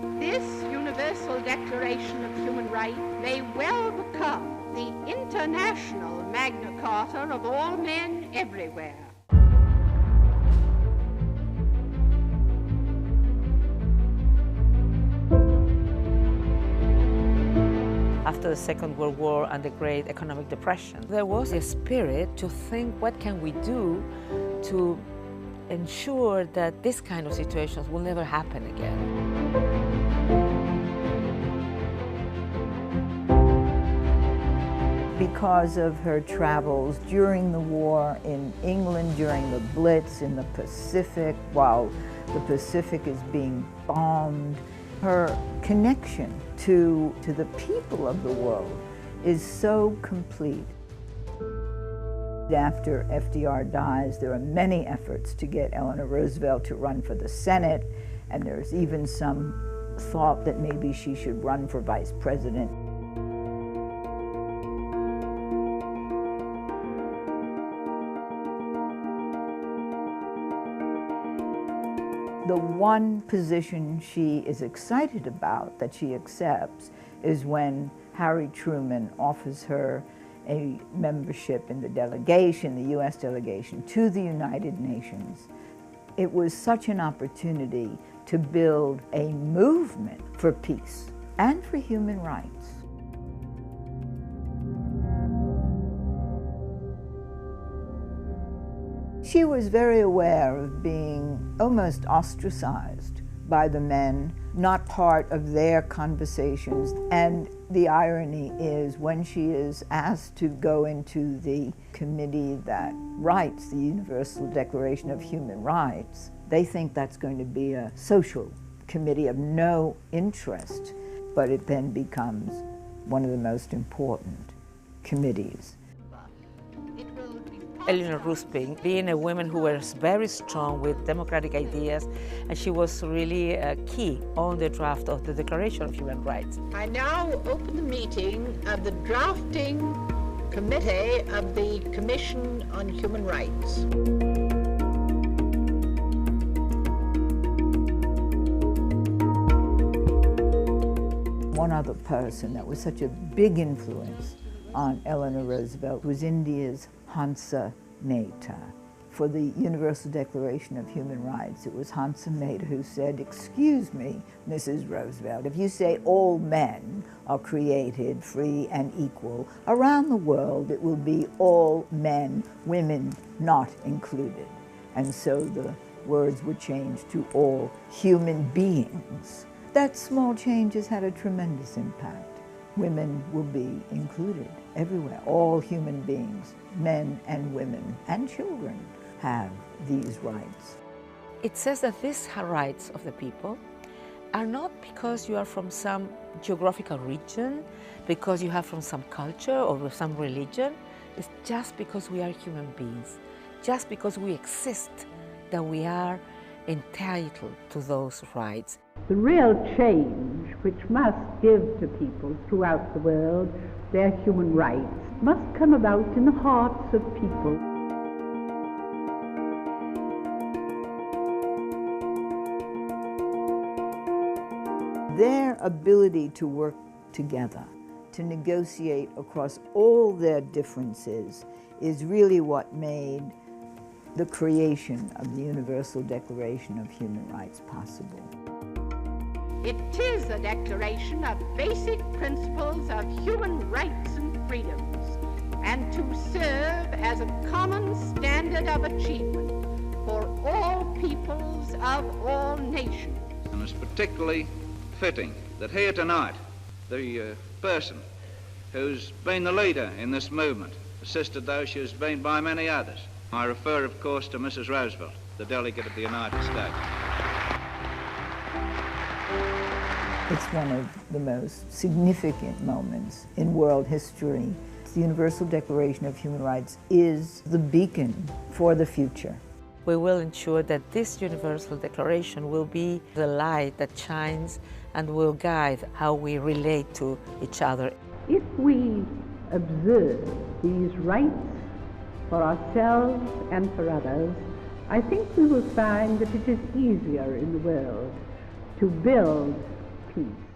This Universal Declaration of Human Rights may well become the international Magna Carta of all men everywhere. After the Second World War and the Great Economic Depression, there was a spirit to think, what can we do to ensure that this kind of situations will never happen again? Because of her travels during the war in England, during the Blitz in the Pacific, while the Pacific is being bombed, her connection to the people of the world is so complete. After FDR dies, there are many efforts to get Eleanor Roosevelt to run for the Senate, and there's even some thought that maybe she should run for vice president. The one position she is excited about, that she accepts, is when Harry Truman offers her a membership in the delegation, the U.S. delegation, to the United Nations. It was such an opportunity to build a movement for peace and for human rights. She was very aware of being almost ostracized by the men, not part of their conversations. And the irony is, when she is asked to go into the committee that writes the Universal Declaration of Human Rights, they think that's going to be a social committee of no interest, but it then becomes one of the most important committees. Eleanor Roosevelt, being a woman who was very strong with democratic ideas, and she was really key on the draft of the Declaration of Human Rights. I now open the meeting of the drafting committee of the Commission on Human Rights. One other person that was such a big influence on Eleanor Roosevelt was India's Hansa Mehta. For the Universal Declaration of Human Rights, it was Hansa Mehta who said, "Excuse me, Mrs. Roosevelt, if you say all men are created free and equal, around the world it will be all men, women not included." And so the words were changed to all human beings. That small change has had a tremendous impact. Women will be included everywhere. All human beings, men and women and children, have these rights. It says that these rights of the people are not because you are from some geographical region, because you have from some culture or some religion. It's just because we are human beings, just because we exist, that we are entitled to those rights. The real change which must give to people throughout the world their human rights must come about in the hearts of people. Their ability to work together, to negotiate across all their differences, is really what made the creation of the Universal Declaration of Human Rights possible. It is a declaration of basic principles of human rights and freedoms, and to serve as a common standard of achievement for all peoples of all nations. And it's particularly fitting that here tonight, the person who's been the leader in this movement, assisted though she has been by many others. I refer, of course, to Mrs. Roosevelt, the delegate of the United States. It's one of the most significant moments in world history. The Universal Declaration of Human Rights is the beacon for the future. We will ensure that this Universal Declaration will be the light that shines and will guide how we relate to each other. If we observe these rights for ourselves and for others, I think we will find that it is easier in the world to build peace.